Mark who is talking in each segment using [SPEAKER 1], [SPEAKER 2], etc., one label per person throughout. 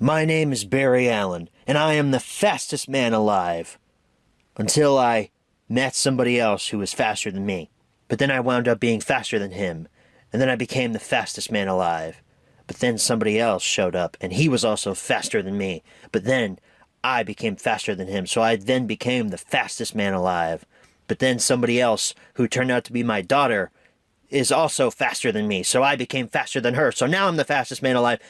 [SPEAKER 1] My name is Barry Allen, and I am the fastest man alive. Until I met somebody else who was faster than me. But then I wound up being faster than him, and then I became the fastest man alive. But then somebody else showed up, and he was also faster than me. But then I became faster than him, so I then became the fastest man alive. But then somebody else, who turned out to be my daughter, is also faster than me, so I became faster than her. So now I'm the fastest man alive.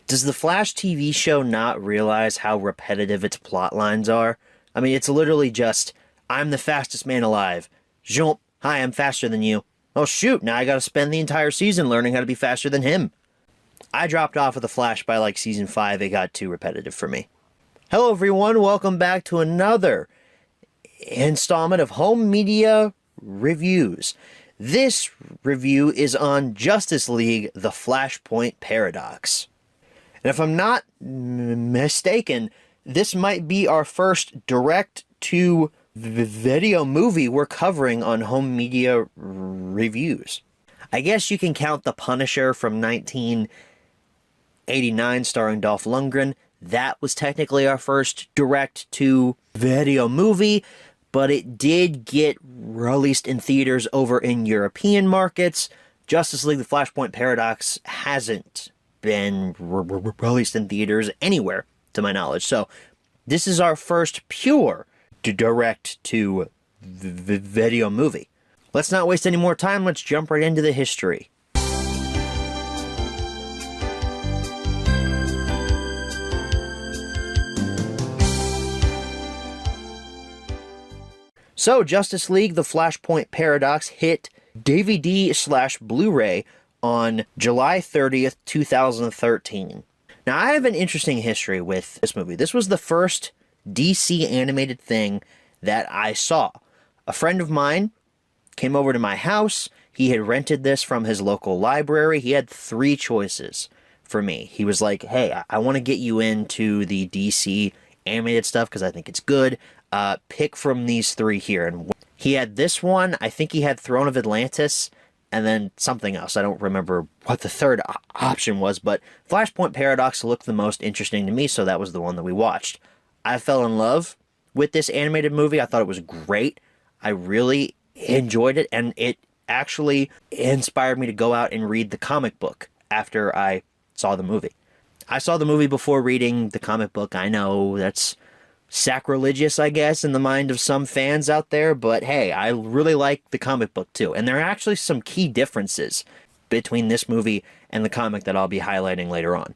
[SPEAKER 1] Does the Flash TV show not realize how repetitive its plot lines are? I mean, it's literally just, I'm the fastest man alive. Jump. Hi, I'm faster than you. Oh shoot, now I gotta spend the entire season learning how to be faster than him. I dropped off of the Flash by like season 5. It got too repetitive for me. Hello everyone, welcome back to another installment of Home Media Reviews. This review is on Justice League: The Flashpoint Paradox. And if I'm not mistaken, this might be our first direct-to-video movie we're covering on Home Media Reviews. I guess you can count The Punisher from 1989 starring Dolph Lundgren. That was technically our first direct-to-video movie, but it did get released in theaters over in European markets. Justice League: The Flashpoint Paradox hasn't been released in theaters anywhere, to my knowledge. So this is our first pure direct-to-video movie. Let's not waste any more time. Let's jump right into the history. So, Justice League: The Flashpoint Paradox hit DVD/Blu-ray on July 30th, 2013. Now, I have an interesting history with this movie. This was the first DC animated thing that I saw. A friend of mine came over to my house. He had rented this from his local library. He had 3 choices for me. He was like, hey, I want to get you into the DC animated stuff because I think it's good. Pick from these 3 here. And he had this one. I think he had Throne of Atlantis, and then something else. I don't remember what the third option was, but Flashpoint Paradox looked the most interesting to me, so that was the one that we watched. I fell in love with this animated movie. I thought it was great. I really enjoyed it, and it actually inspired me to go out and read the comic book after I saw the movie. I saw the movie before reading the comic book. I know that's sacrilegious, I guess, in the mind of some fans out there, but hey, I really like the comic book too. And there are actually some key differences between this movie and the comic that I'll be highlighting later on.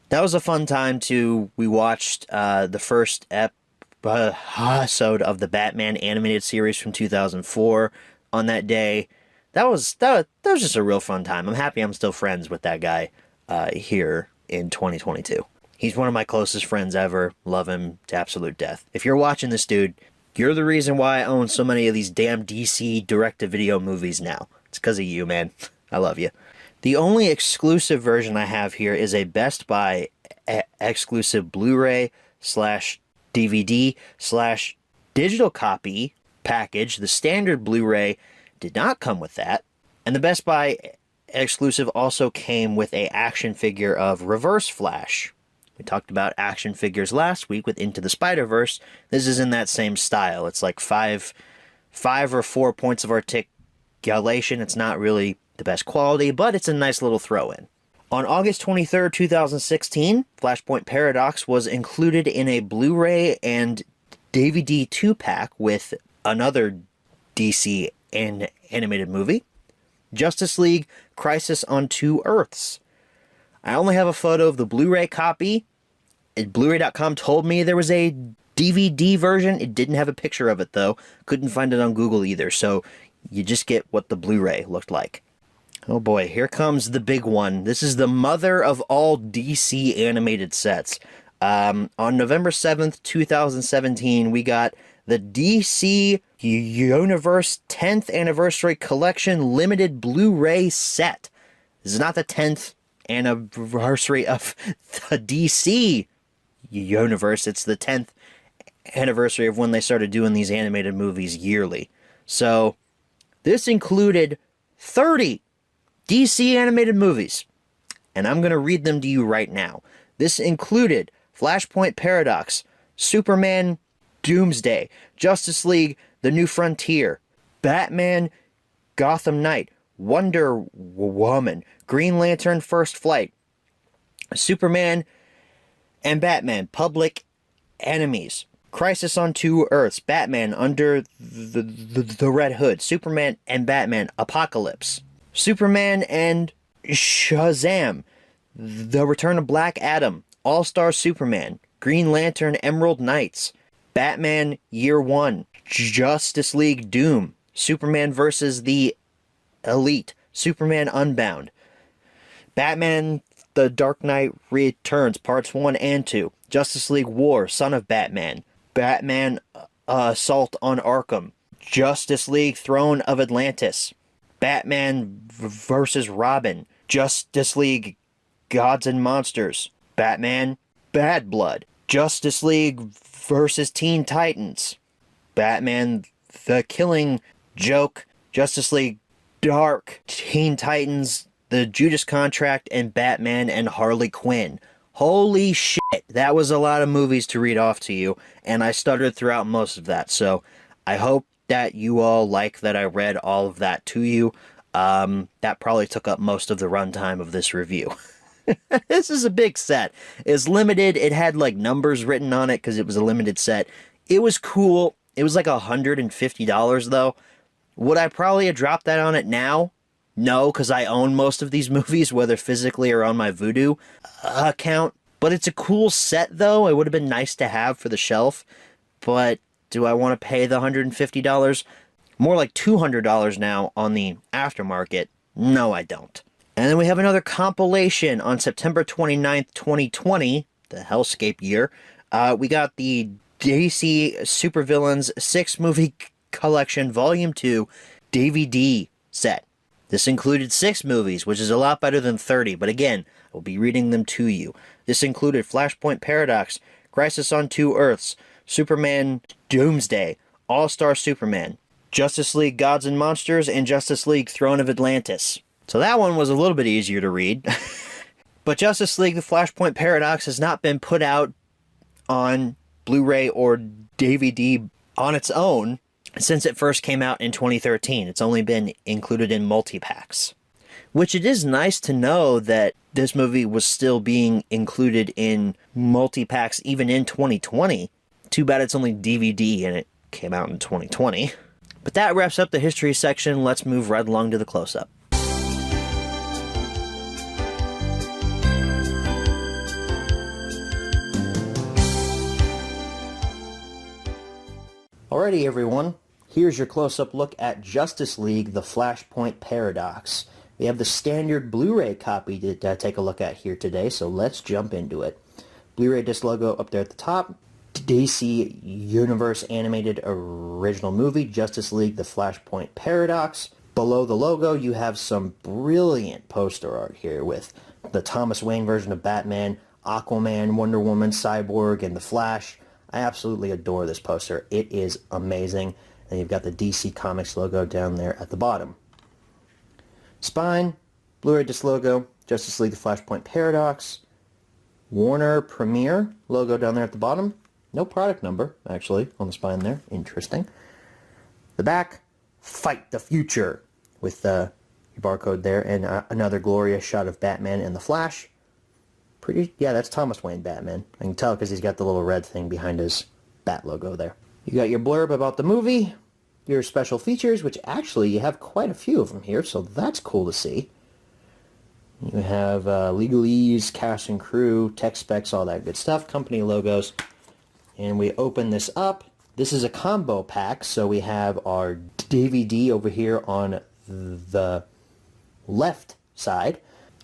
[SPEAKER 1] That was a fun time too. We watched the first episode of the Batman animated series from 2004 on that day. That was just a real fun time. I'm happy I'm still friends with that guy here in 2022. He's one of my closest friends ever. Love him to absolute death. If you're watching this, dude, you're the reason why I own so many of these damn DC direct-to-video movies now. It's because of you, man. I love you. The only exclusive version I have here is a Best Buy exclusive Blu-ray/DVD/digital copy package. The standard Blu-ray did not come with that. And the Best Buy exclusive also came with an action figure of Reverse Flash. We talked about action figures last week with Into the Spider-Verse. This is in that same style. It's like 5 or 4 points of articulation. It's not really the best quality, but it's a nice little throw-in. On August 23rd, 2016, Flashpoint Paradox was included in a Blu-ray and DVD 2-pack with another DC animated movie, Justice League: Crisis on Two Earths. I only have a photo of the Blu-ray copy. Blu-ray.com told me there was a DVD version. It didn't have a picture of it, though. Couldn't find it on Google either, so you just get what the Blu-ray looked like. Oh boy, here comes the big one. This is the mother of all DC animated sets. On November 7th, 2017, we got the DC Universe 10th Anniversary Collection Limited Blu-ray set. This is not the 10th anniversary of the DC universe. It's the 10th anniversary of when they started doing these animated movies yearly. So this included 30 DC animated movies, and I'm going to read them to you right now. This included Flashpoint Paradox, Superman Doomsday, Justice League The New Frontier, Batman Gotham Knight, Wonder Woman, Green Lantern First Flight, Superman and Batman Public Enemies, Crisis on Two Earths, Batman Under the Red Hood, Superman and Batman Apocalypse, Superman and Shazam, The Return of Black Adam, All-Star Superman, Green Lantern Emerald Knights, Batman Year One, Justice League Doom, Superman vs. the Elite, Superman Unbound, Batman The Dark Knight Returns Parts 1 and 2, Justice League War, Son of Batman, Batman Assault on Arkham, Justice League Throne of Atlantis, Batman vs. Robin, Justice League Gods and Monsters, Batman Bad Blood, Justice League vs. Teen Titans, Batman The Killing Joke, Justice League Dark, Teen Titans, The Judas Contract, and Batman and Harley Quinn. Holy shit, that was a lot of movies to read off to you, and I stuttered throughout most of that, so I hope that you all like that I read all of that to you. That probably took up most of the runtime of this review. This is a big set. It's limited. It had like numbers written on it because it was a limited set. It was cool. It was like $150 though. Would I probably have dropped that on it now? No, because I own most of these movies, whether physically or on my Vudu account. But it's a cool set though. It would have been nice to have for the shelf. But do I want to pay the $150? More like $200 now on the aftermarket. No, I don't. And then we have another compilation on September 29th, 2020, the Hellscape year. We got the DC Supervillains 6-movie collection Volume 2 DVD set. This included 6 movies, which is a lot better than 30, but again, I will be reading them to you. This included Flashpoint Paradox, Crisis on Two Earths, Superman Doomsday, All-Star Superman, Justice League Gods and Monsters, and Justice League Throne of Atlantis. So that one was a little bit easier to read. But Justice League The Flashpoint Paradox has not been put out on Blu-ray or DVD on its own since it first came out in 2013. It's only been included in multi-packs. Which it is nice to know that this movie was still being included in multi-packs even in 2020. Too bad it's only DVD and it came out in 2020. But that wraps up the history section. Let's move right along to the close-up. Alrighty everyone, here's your close-up look at Justice League The Flashpoint Paradox. We have the standard Blu-ray copy to take a look at here today, so let's jump into it. Blu-ray disc logo up there at the top. DC Universe Animated Original Movie, Justice League The Flashpoint Paradox. Below the logo you have some brilliant poster art here with the Thomas Wayne version of Batman, Aquaman, Wonder Woman, Cyborg, and The Flash. I absolutely adore this poster. It is amazing. And you've got the DC Comics logo down there at the bottom. Spine, Blu-ray disc logo, Justice League The Flashpoint Paradox, Warner Premiere logo down there at the bottom. No product number, actually, on the spine there. Interesting. The back, Fight the Future, with your barcode there, and another glorious shot of Batman and the Flash. Yeah, that's Thomas Wayne Batman. I can tell because he's got the little red thing behind his bat logo there. You got your blurb about the movie, your special features, which actually you have quite a few of them here, so that's cool to see. You have legalese, cast and crew, tech specs, all that good stuff, company logos. And we open this up. This is a combo pack, so we have our DVD over here on the left side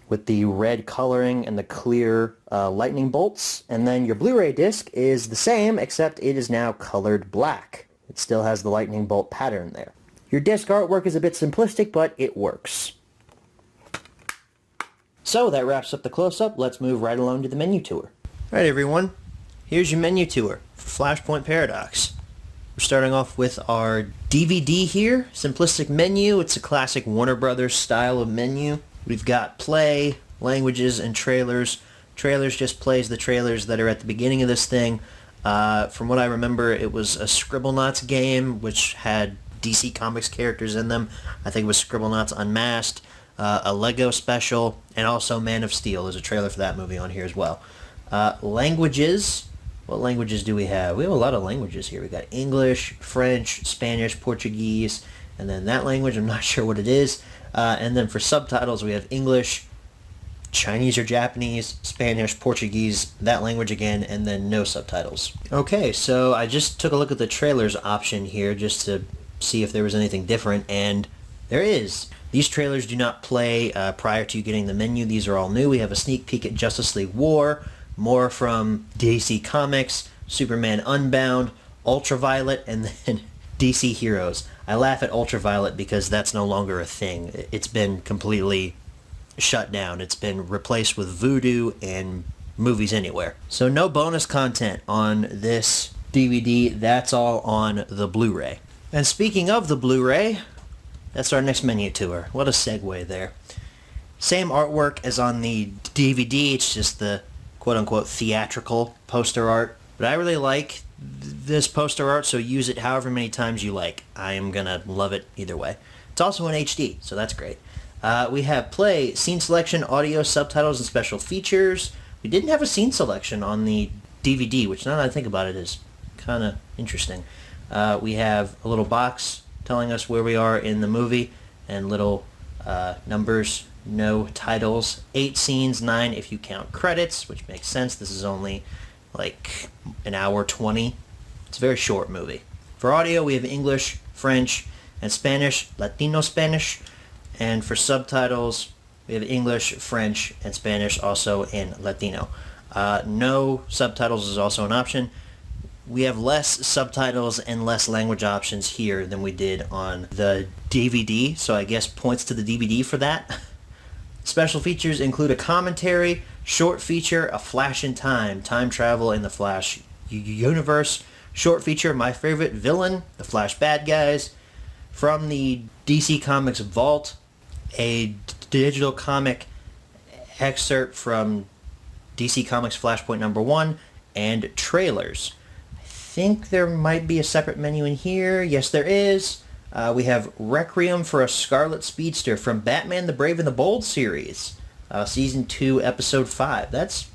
[SPEAKER 1] with the red coloring and the clear lightning bolts. And then your Blu-ray disc is the same, except it is now colored black. It still has the lightning bolt pattern there. Your disc artwork is a bit simplistic, but it works. So that wraps up the close-up. Let's move right along to the menu tour. Alright everyone, here's your menu tour for Flashpoint Paradox. We're starting off with our DVD here. Simplistic menu. It's a classic Warner Brothers style of menu. We've got play, languages, and trailers. trailers just plays the trailers that are at the beginning of this thing. From what I remember, it was a Scribblenauts game, which had DC Comics characters in them. I think it was Scribblenauts Unmasked, a Lego special, and also Man of Steel. There's a trailer for that movie on here as well. Languages. What languages do we have? We have a lot of languages here. We got English, French, Spanish, Portuguese, and then that language, I'm not sure what it is. And then for subtitles, we have English, Chinese or Japanese, Spanish, Portuguese, that language again, and then no subtitles. Okay, so I just took a look at the trailers option here just to see if there was anything different, and there is. These trailers do not play prior to you getting the menu. These are all new. We have a sneak peek at Justice League War, more from DC Comics, Superman Unbound, Ultraviolet, and then DC Heroes. I laugh at Ultraviolet because that's no longer a thing. It's been completely shut down. It's been replaced with Voodoo and Movies Anywhere. So no bonus content on this DVD. That's all on the Blu-ray. And speaking of the Blu-ray, that's our next menu tour. What a segue there. Same artwork as on the DVD. It's just the quote-unquote theatrical poster art. But I really like this poster art, so use it however many times you like. I am gonna love it either way. It's also in HD, so that's great. We have play, scene selection, audio, subtitles, and special features. We didn't have a scene selection on the DVD, which now that I think about it is kind of interesting. We have a little box telling us where we are in the movie, and little numbers, no titles. 8 scenes, 9 if you count credits, which makes sense. This is only like an hour 20. It's a very short movie. For audio, we have English, French, and Spanish, Latino Spanish. And for subtitles, we have English, French, and Spanish, also in Latino. No subtitles is also an option. We have less subtitles and less language options here than we did on the DVD, so I guess points to the DVD for that. Special features include a commentary, short feature, a flash in time, time travel in the Flash universe, short feature, my favorite villain, the Flash bad guys, from the DC Comics vault, a digital comic excerpt from DC Comics Flashpoint #1, and trailers. I think there might be a separate menu in here. Yes, there is. We have Requiem for a Scarlet Speedster from Batman the Brave and the Bold series, Season 2, Episode 5. That's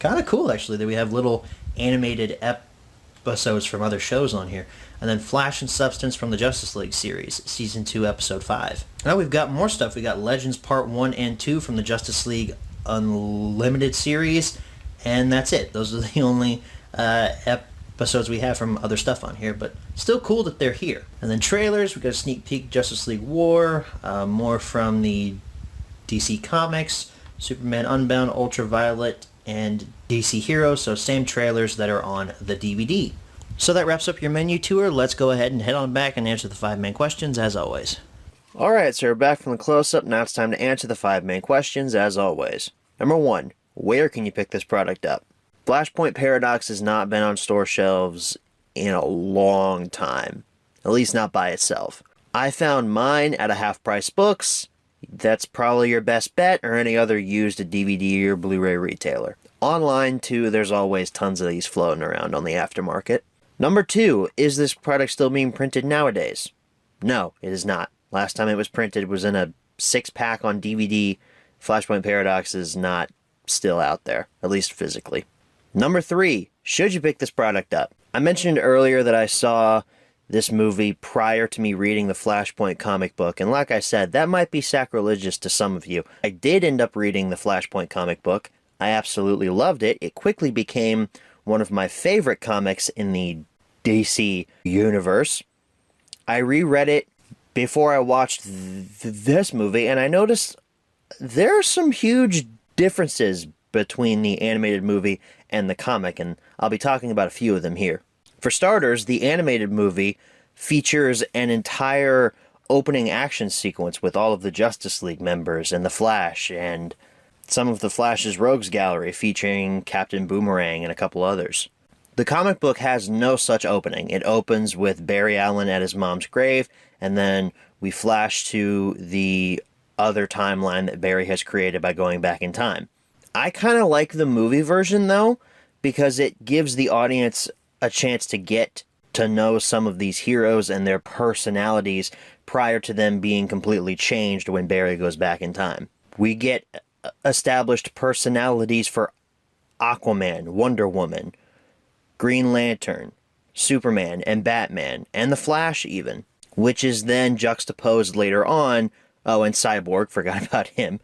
[SPEAKER 1] kind of cool, actually, that we have little animated episodes from other shows on here. And then Flash and Substance from the Justice League series, Season 2, Episode 5. Now we've got more stuff. We got Legends Part 1 and 2 from the Justice League Unlimited series, and that's it. Those are the only episodes we have from other stuff on here, but still cool that they're here. And then trailers, we got a sneak peek Justice League War, more from the DC Comics, Superman Unbound, Ultraviolet, and DC Heroes, so same trailers that are on the DVD. So that wraps up your menu tour. Let's go ahead and head on back and answer the 5 main questions, as always. Alright, so we're back from the close-up. Now it's time to answer the 5 main questions, as always. Number 1, where can you pick this product up? Flashpoint Paradox has not been on store shelves in a long time. At least not by itself. I found mine at a Half Price Books. That's probably your best bet, or any other used DVD or Blu-ray retailer. Online, too, there's always tons of these floating around on the aftermarket. Number 2, is this product still being printed nowadays? No, it is not. Last time it was printed was in a 6-pack on DVD. Flashpoint Paradox is not still out there, at least physically. Number 3, should you pick this product up? I mentioned earlier that I saw this movie prior to me reading the Flashpoint comic book, and like I said, that might be sacrilegious to some of you. I did end up reading the Flashpoint comic book. I absolutely loved it. It quickly became one of my favorite comics in the DC universe. I reread it before I watched this movie, and I noticed there are some huge differences between the animated movie and the comic, and I'll be talking about a few of them here. For starters, the animated movie features an entire opening action sequence with all of the Justice League members and the Flash, and some of the Flash's Rogues Gallery featuring Captain Boomerang and a couple others. The comic book has no such opening. It opens with Barry Allen at his mom's grave, and then we flash to the other timeline that Barry has created by going back in time. I kind of like the movie version, though, because it gives the audience a chance to get to know some of these heroes and their personalities prior to them being completely changed when Barry goes back in time. We get established personalities for Aquaman, Wonder Woman, Green Lantern, Superman, and Batman, and the Flash even, which is then juxtaposed later on. Oh, and Cyborg, forgot about him.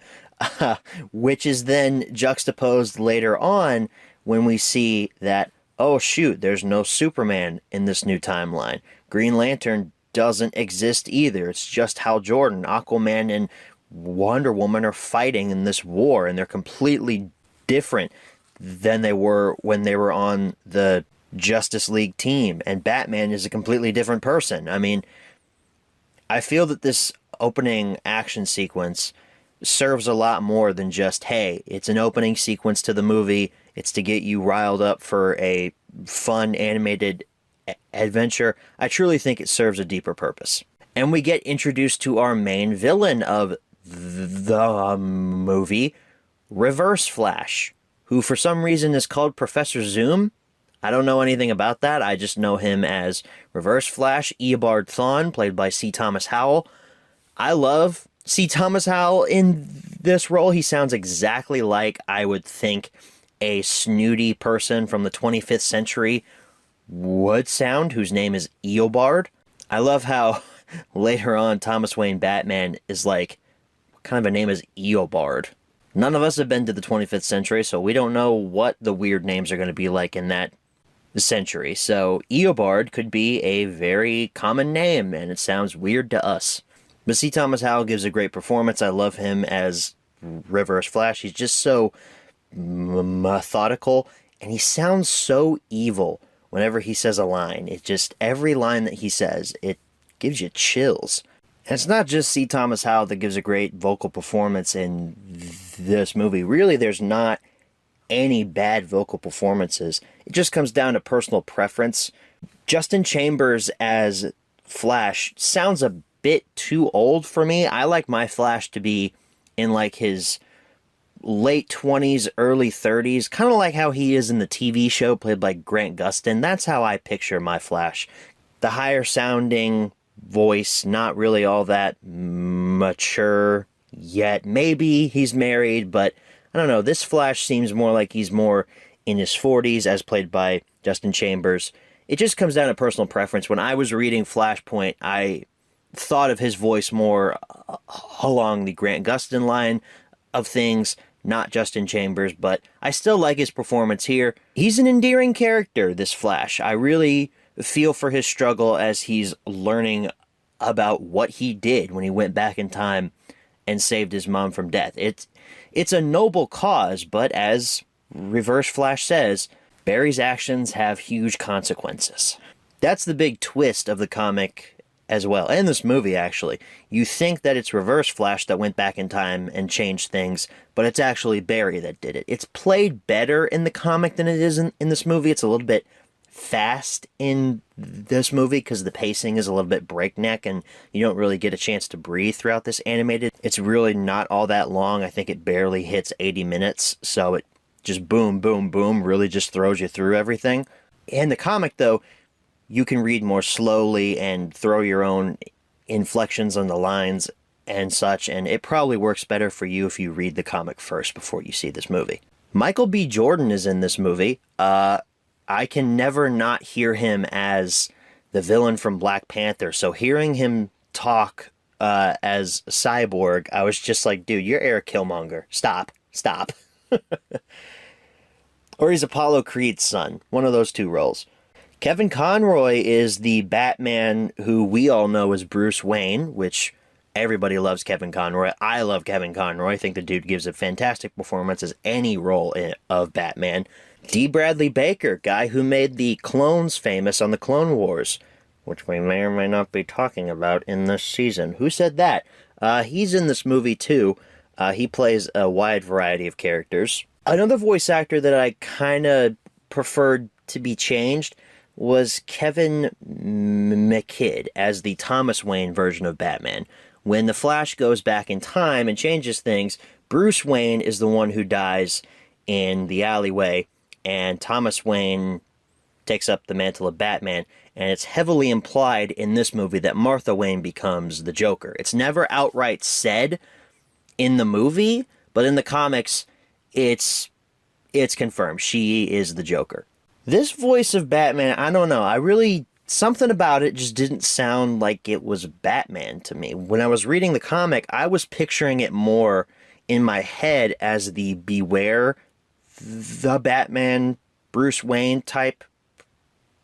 [SPEAKER 1] Which is then juxtaposed later on when we see that, oh shoot, there's no Superman in this new timeline. Green Lantern doesn't exist either. It's just Hal Jordan. Aquaman and Wonder Woman are fighting in this war, and they're completely different than they were when they were on the Justice League team. And Batman is a completely different person. I mean, I feel that this opening action sequence serves a lot more than just, hey, it's an opening sequence to the movie. It's to get you riled up for a fun animated adventure. I truly think it serves a deeper purpose. And we get introduced to our main villain of the movie, Reverse Flash, who for some reason is called Professor Zoom. I don't know anything about that. I just know him as Reverse Flash, Eobard Thawne, played by C. Thomas Howell. I love C. Thomas Howell in this role. He sounds exactly like I would think a snooty person from the 25th century would sound, whose name is Eobard. I love how later on Thomas Wayne Batman is like, what kind of a name is Eobard? None of us have been to the 25th century, so we don't know what the weird names are going to be like in that century. So Eobard could be a very common name, and it sounds weird to us. But C. Thomas Howell gives a great performance. I love him as Reverse Flash. He's just so methodical, and he sounds so evil whenever he says a line. It just, every line that he says, it gives you chills. And it's not just C. Thomas Howell that gives a great vocal performance in this movie. Really, there's not any bad vocal performances. It just comes down to personal preference. Justin Chambers as Flash sounds a bit too old for me. I like my Flash to be in like his late 20s, early 30s, kind of like how he is in the TV show played by Grant Gustin. That's how I picture my Flash. The higher sounding voice, not really all that mature yet. Maybe he's married, but I don't know. This Flash seems more like he's more in his 40s, as played by Justin Chambers. It just comes down to personal preference. When I was reading Flashpoint, I thought of his voice more along the Grant Gustin line of things, not Justin Chambers, but I still like his performance here. He's an endearing character, this Flash. I really feel for his struggle as he's learning about what he did when he went back in time and saved his mom from death. It's a noble cause, but as Reverse Flash says, Barry's actions have huge consequences. That's the big twist of the comic as well, and this movie actually. You think that it's Reverse Flash that went back in time and changed things, but it's actually Barry that did it. It's played better in the comic than it is in this movie. It's a little bit fast in this movie because the pacing is a little bit breakneck and you don't really get a chance to breathe throughout this animated. It's really not all that long. I think it barely hits 80 minutes, so it just boom, boom, boom, really just throws you through everything. In the comic, though, you can read more slowly and throw your own inflections on the lines and such, and it probably works better for you if you read the comic first before you see this movie. Michael B. Jordan is in this movie. I can never not hear him as the villain from Black Panther, so hearing him talk as Cyborg, I was just like, dude, you're Eric Killmonger. Stop. Or he's Apollo Creed's son. One of those two roles. Kevin Conroy is the Batman who we all know as Bruce Wayne, which everybody loves Kevin Conroy. I love Kevin Conroy. I think the dude gives a fantastic performance as any role of Batman. D. Bradley Baker, guy who made the clones famous on the Clone Wars, which we may or may not be talking about in this season. Who said that? He's in this movie too. He plays a wide variety of characters. Another voice actor that I kind of preferred to be changed was Kevin McKidd as the Thomas Wayne version of Batman. When the Flash goes back in time and changes things, Bruce Wayne is the one who dies in the alleyway, and Thomas Wayne takes up the mantle of Batman, and it's heavily implied in this movie that Martha Wayne becomes the Joker. It's never outright said in the movie, but in the comics, it's confirmed. She is the Joker. This voice of Batman, I don't know. Something about it just didn't sound like it was Batman to me. When I was reading the comic, I was picturing it more in my head as the Beware the Batman Bruce Wayne type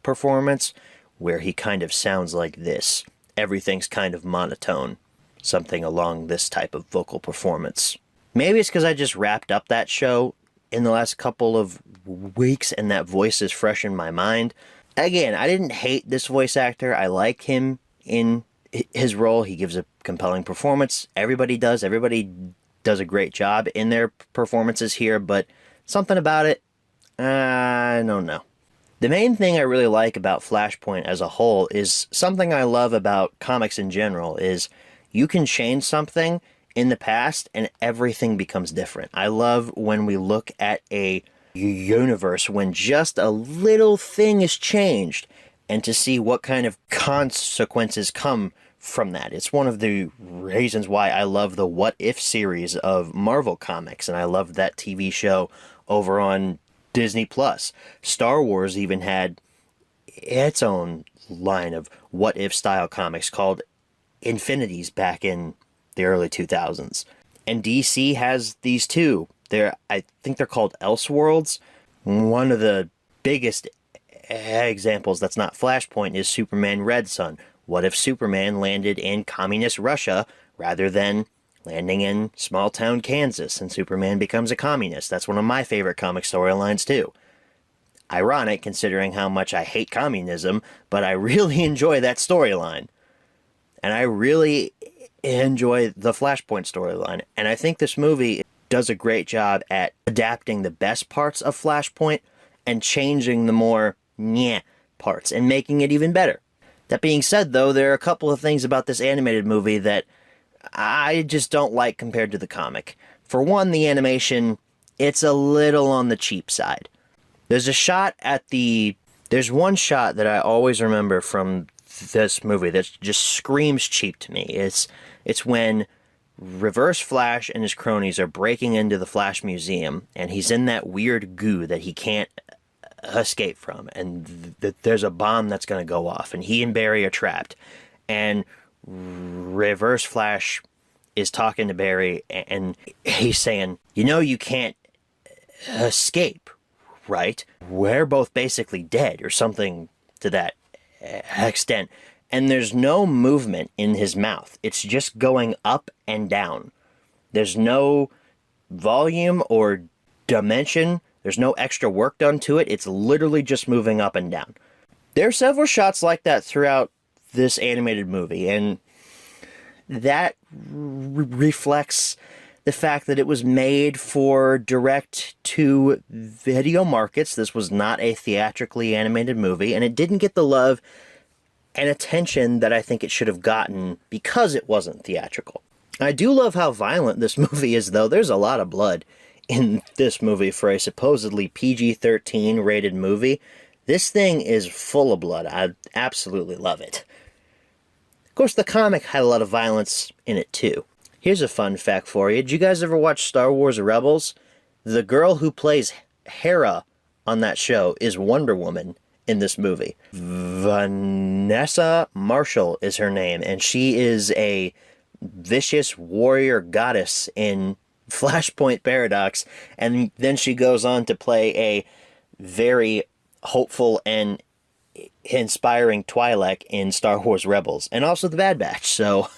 [SPEAKER 1] performance, where he kind of sounds like this. Everything's kind of monotone. Something along this type of vocal performance. Maybe it's because I just wrapped up that show in the last couple of weeks and that voice is fresh in my mind. Again, I didn't hate this voice actor. I like him in his role. He gives a compelling performance. Everybody does. Everybody does a great job in their performances here, but something about it, I don't know. The main thing I really like about Flashpoint as a whole is something I love about comics in general is you can change something in the past and everything becomes different. I love when we look at a universe when just a little thing is changed and to see what kind of consequences come from that. It's one of the reasons why I love the What If series of Marvel Comics, and I love that TV show over on Disney Plus. Star Wars even had its own line of what if style comics called Infinities back in the early 2000s. And DC has these too. I think they're called Elseworlds. One of the biggest examples that's not Flashpoint is Superman Red Son. What if Superman landed in communist Russia rather than landing in small town Kansas and Superman becomes a communist? That's one of my favorite comic storylines too. Ironic considering how much I hate communism, but I really enjoy that storyline. And I really enjoy the Flashpoint storyline. And I think this movie does a great job at adapting the best parts of Flashpoint and changing the more nyeh parts and making it even better. That being said, though, there are a couple of things about this animated movie that I just don't like compared to the comic. For one, the animation, it's a little on the cheap side. There's one shot that I always remember from this movie that just screams cheap to me. It's when Reverse Flash and his cronies are breaking into the Flash Museum, and he's in that weird goo that he can't escape from, and there's a bomb that's going to go off, and he and Barry are trapped, and Reverse Flash is talking to Barry, and he's saying, you can't escape, right? We're both basically dead, or something to that extent. And there's no movement in his mouth. It's just going up and down. There's no volume or dimension. There's no extra work done to it. It's literally just moving up and down. There are several shots like that throughout this animated movie, and that reflects the fact that it was made for direct-to-video markets. This was not a theatrically animated movie, and it didn't get the love and attention that I think it should have gotten because it wasn't theatrical. I do love how violent this movie is, though. There's a lot of blood in this movie for a supposedly PG-13 rated movie. This thing is full of blood. I absolutely love it. Of course, the comic had a lot of violence in it, too. Here's a fun fact for you. Did you guys ever watch Star Wars Rebels? The girl who plays Hera on that show is Wonder Woman in this movie. Vanessa Marshall is her name, and she is a vicious warrior goddess in Flashpoint Paradox, and then she goes on to play a very hopeful and inspiring Twi'lek in Star Wars Rebels, and also the Bad Batch, so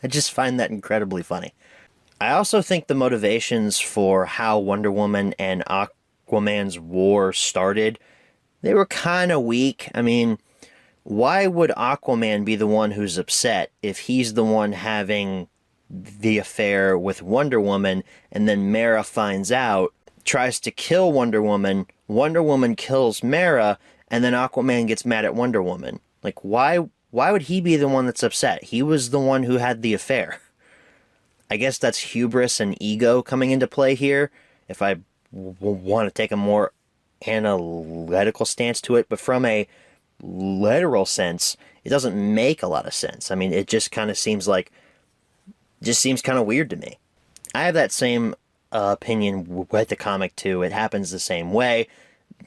[SPEAKER 1] I just find that incredibly funny. I also think the motivations for how Wonder Woman and Aquaman's war started, they were kind of weak. I mean, why would Aquaman be the one who's upset if he's the one having the affair with Wonder Woman, and then Mera finds out, tries to kill Wonder Woman kills Mera, and then Aquaman gets mad at Wonder Woman? Like, why would he be the one that's upset? He was the one who had the affair. I guess that's hubris and ego coming into play here, if I want to take a more analytical stance to it, but from a literal sense, it doesn't make a lot of sense. I mean, it just kind of seems kind of weird to me. I have that same opinion with the comic too. It happens the same way.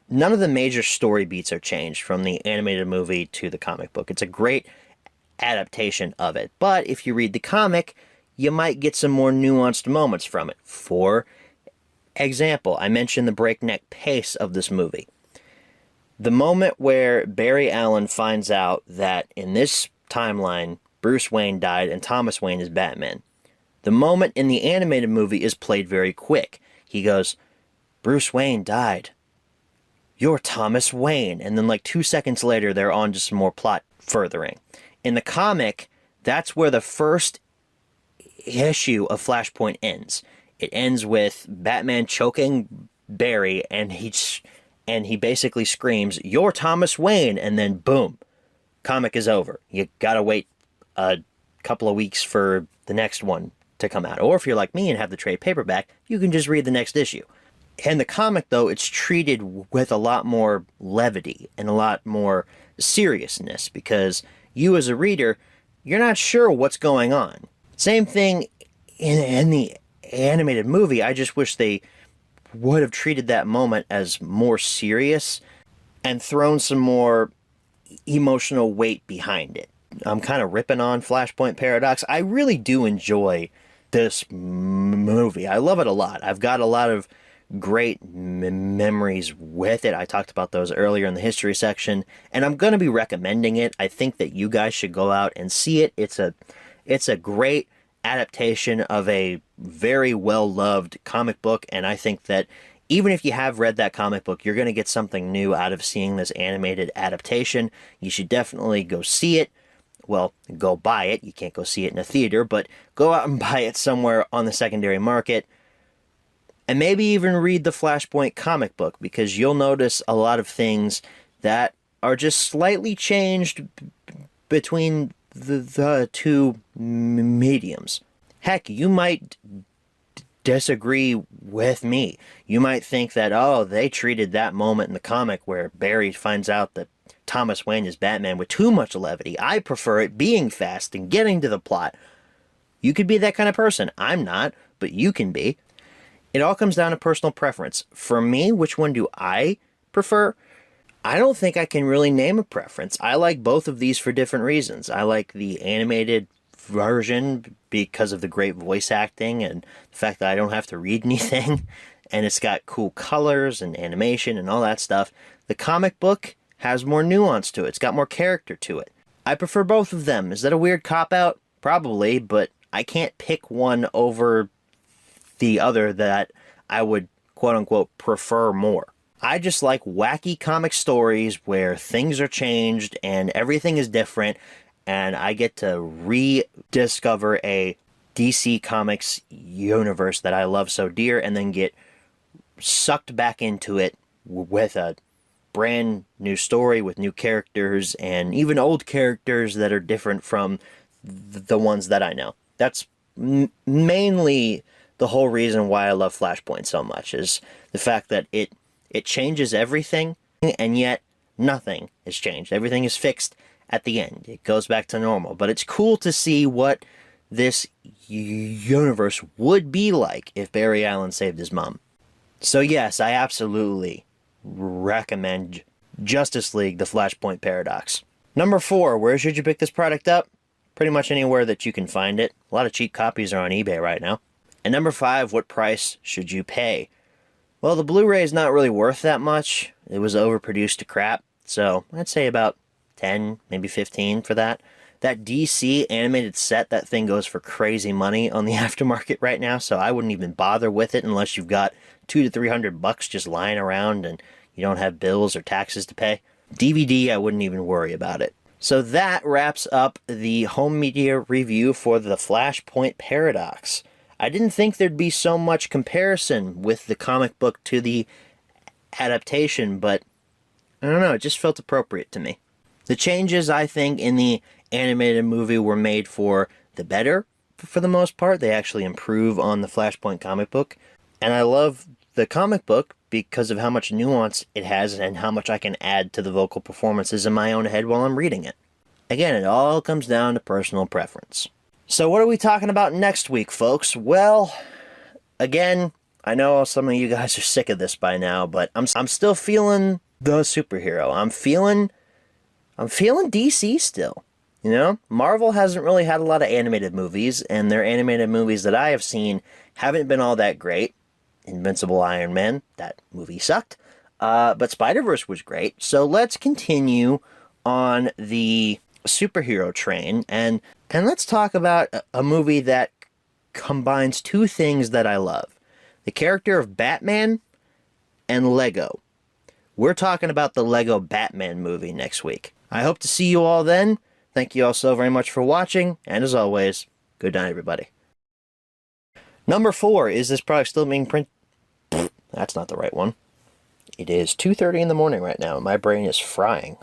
[SPEAKER 1] None of the major story beats are changed from the animated movie to the comic book. It's a great adaptation of it. But if you read the comic, you might get some more nuanced moments from it. For example, I mentioned the breakneck pace of this movie. The moment where Barry Allen finds out that in this timeline, Bruce Wayne died and Thomas Wayne is Batman. The moment in the animated movie is played very quick. He goes, "Bruce Wayne died. You're Thomas Wayne." And then like 2 seconds later, they're on to some more plot furthering. In the comic, that's where the first issue of Flashpoint ends. It ends with Batman choking Barry, and he basically screams, "You're Thomas Wayne," and then boom, comic is over. You gotta wait a couple of weeks for the next one to come out. Or if you're like me and have the trade paperback, you can just read the next issue. In the comic, though, it's treated with a lot more levity and a lot more seriousness, because you as a reader, you're not sure what's going on. Same thing in the animated movie. I just wish they would have treated that moment as more serious and thrown some more emotional weight behind it. I'm kind of ripping on Flashpoint Paradox. I really do enjoy this movie. I love it a lot. I've got a lot of great memories with it. I talked about those earlier in the history section, and I'm going to be recommending it. I think that you guys should go out and see it. It's a great adaptation of a very well-loved comic book, and I think that even if you have read that comic book, you're going to get something new out of seeing this animated adaptation. You should definitely go see it. Well, go buy it. You can't go see it in a theater, but go out and buy it somewhere on the secondary market. And maybe even read the Flashpoint comic book, because you'll notice a lot of things that are just slightly changed between the two mediums. Heck, you might disagree with me. You might think that, oh, they treated that moment in the comic where Barry finds out that Thomas Wayne is Batman with too much levity. I prefer it being fast and getting to the plot. You could be that kind of person. I'm not, but you can be. It all comes down to personal preference. For me, which one do I prefer? I don't think I can really name a preference. I like both of these for different reasons. I like the animated version because of the great voice acting and the fact that I don't have to read anything, and it's got cool colors and animation and all that stuff. The comic book has more nuance to it. It's got more character to it. I prefer both of them. Is that a weird cop-out? Probably, but I can't pick one over the other that I would quote-unquote prefer more. I just like wacky comic stories where things are changed and everything is different, and I get to rediscover a DC Comics universe that I love so dear, and then get sucked back into it with a brand new story with new characters and even old characters that are different from the ones that I know. That's mainly the whole reason why I love Flashpoint so much, is the fact that it changes everything, and yet nothing has changed. Everything is fixed at the end. It goes back to normal. But it's cool to see what this universe would be like if Barry Allen saved his mom. So yes, I absolutely recommend Justice League, the Flashpoint Paradox. Number 4, where should you pick this product up? Pretty much anywhere that you can find it. A lot of cheap copies are on eBay right now. And number 5, what price should you pay? Well, the Blu-ray is not really worth that much. It was overproduced to crap, so I'd say about 10, maybe 15 for that. That DC animated set, that thing goes for crazy money on the aftermarket right now, so I wouldn't even bother with it unless you've got $200 to $300 just lying around and you don't have bills or taxes to pay. DVD, I wouldn't even worry about it. So that wraps up the home media review for the Flashpoint Paradox. I didn't think there'd be so much comparison with the comic book to the adaptation, but I don't know, it just felt appropriate to me. The changes, I think, in the animated movie were made for the better, for the most part. They actually improve on the Flashpoint comic book, and I love the comic book because of how much nuance it has and how much I can add to the vocal performances in my own head while I'm reading it. Again, it all comes down to personal preference. So what are we talking about next week, folks? Well, again, I know some of you guys are sick of this by now, but I'm still feeling the superhero. I'm feeling DC still. You know, Marvel hasn't really had a lot of animated movies, and their animated movies that I have seen haven't been all that great. Invincible Iron Man, that movie sucked. But Spider-Verse was great. So let's continue on the superhero train, and let's talk about a movie that combines two things that I love. The character of Batman and Lego. We're talking about the Lego Batman movie next week. I hope to see you all then. Thank you all so very much for watching, and as always, good night, everybody. Number 4, is this product still being printed? That's not the right one. It is 2:30 in the morning right now, and my brain is frying.